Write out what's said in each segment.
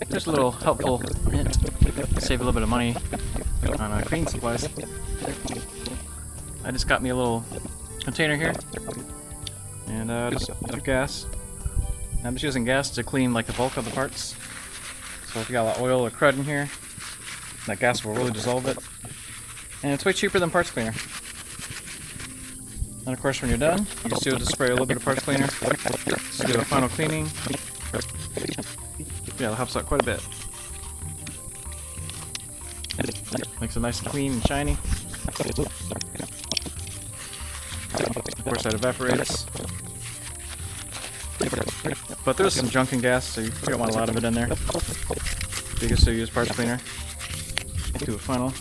Just a little helpful hint, save a little bit of money on cleaning supplies. I just got me a little container here, and just put gas. I'm just using gas to clean like the bulk of the parts. So if you got a lot of oil or crud in here, that gas will really dissolve it. And it's way cheaper than parts cleaner. And of course when you're done, you just do it to spray a little bit of parts cleaner. Just do a final cleaning. Yeah, it helps out quite a bit. Makes it nice and clean and shiny. Of course that evaporates. But there's some junk in gas, so you don't want a lot of it in there. You can still use parts cleaner. Do a funnel.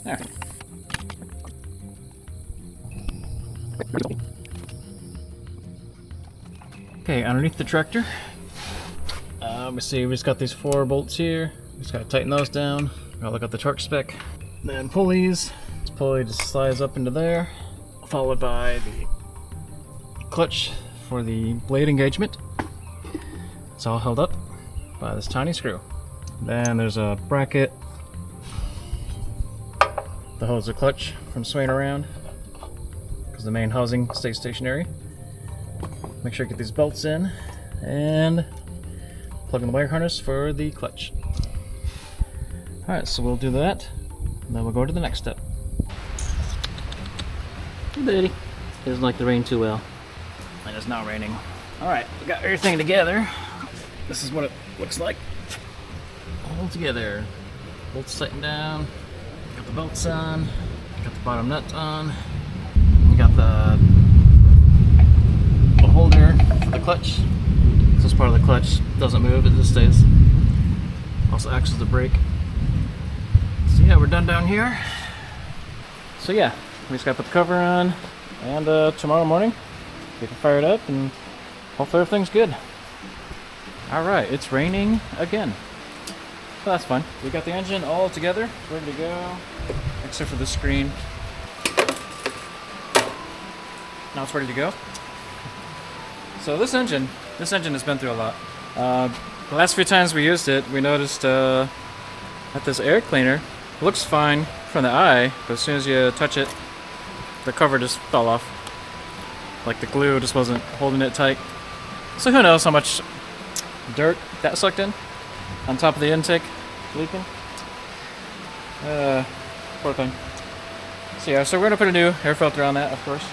Alright. Okay, underneath the tractor, we see we just got these 4 bolts here. We just gotta tighten those down. Gotta look at the torque spec. Then pulleys. This pulley just slides up into there, followed by the clutch for the blade engagement. It's all held up by this tiny screw. Then there's a bracket that holds the clutch from swaying around, because the main housing stays stationary. Make sure you get these bolts in and plug in the wire harness for the clutch. Alright, so we'll do that, and then we'll go to the next step. Hey buddy, doesn't like the rain too well. And it's not raining. Alright, we got everything together. This is what it looks like. All together. Bolts tightened down. Got the bolts on. Got the bottom nut on. We got the holder for the clutch. This part of the clutch doesn't move, it just stays. Also acts as the brake. So yeah, we're done down here. So yeah, we just gotta put the cover on, and tomorrow morning we can fire it up and hopefully everything's good. Alright, it's raining again. So that's fun. We got the engine all together, ready to go, except for the screen. Now it's ready to go. So this engine has been through a lot. The last few times we used it, we noticed that this air cleaner looks fine from the eye, but as soon as you touch it, the cover just fell off. Like the glue just wasn't holding it tight. So who knows how much dirt that sucked in on top of the intake leaking. Poor thing. So yeah, so we're gonna put a new air filter on that, of course.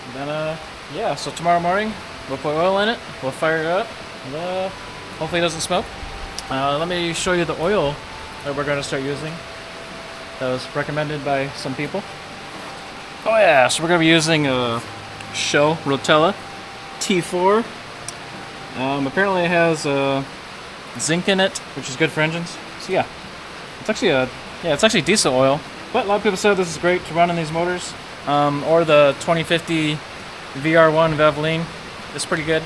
And then yeah, so tomorrow morning we'll put oil in it, we'll fire it up, and hopefully it doesn't smoke. Let me show you the oil that we're gonna start using. That was recommended by some people. Oh yeah, so we're gonna be using a Shell Rotella T4. Apparently it has zinc in it, which is good for engines. So yeah, it's actually decent oil. But a lot of people said this is great to run in these motors. Or the 2050 VR1 Valvoline is pretty good.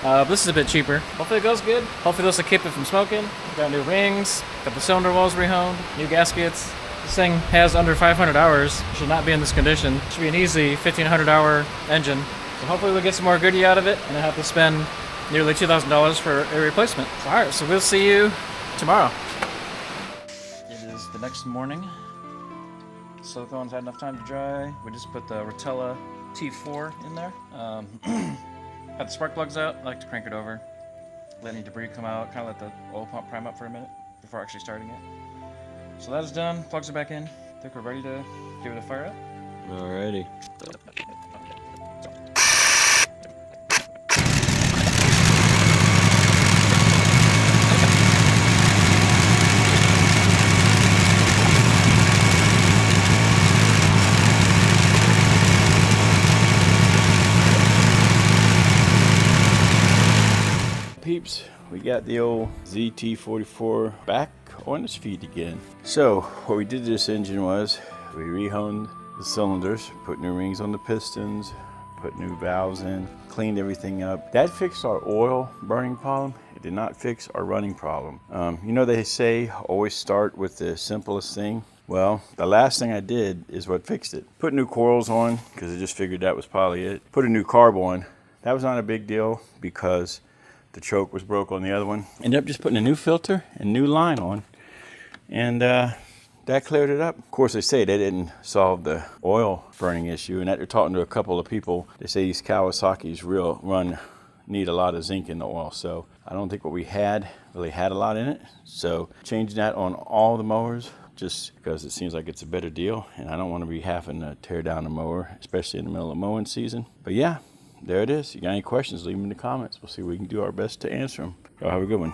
But this is a bit cheaper. Hopefully it goes good. Hopefully this will keep it from smoking. Got new rings, got the cylinder walls rehoned, new gaskets. This thing has under 500 hours. Should not be in this condition. Should be an easy 1,500 hour engine. So hopefully we'll get some more goodie out of it and I have to spend nearly $2,000 for a replacement. Alright, so we'll see you tomorrow. It is the next morning. Silicone's had enough time to dry. We just put the Rotella T4 in there. Got the spark plugs out. I like to crank it over, let any debris come out, kind of let the oil pump prime up for a minute before actually starting it. So that is done. Plugs are back in. I think we're ready to give it a fire up. Alrighty. Peeps, we got the old ZT44 back on its feet again. So what we did to this engine was we rehoned the cylinders, put new rings on the pistons, put new valves in, cleaned everything up. That fixed our oil burning problem. It did not fix our running problem. You know they say always start with the simplest thing. Well, the last thing I did is what fixed it. Put new coils on because I just figured that was probably it. Put a new carb on. That was not a big deal because the choke was broke on the other one. Ended up just putting a new filter and new line on, and that cleared it up. Of course, they say they didn't solve the oil burning issue, and after talking to a couple of people, they say these Kawasaki's need a lot of zinc in the oil. So I don't think what we had really had a lot in it. So changing that on all the mowers just because it seems like it's a better deal, and I don't want to be having to tear down a mower, especially in the middle of mowing season. But yeah, there it is. You got any questions, leave them in the comments. We'll see if we can do our best to answer them. Y'all have a good one.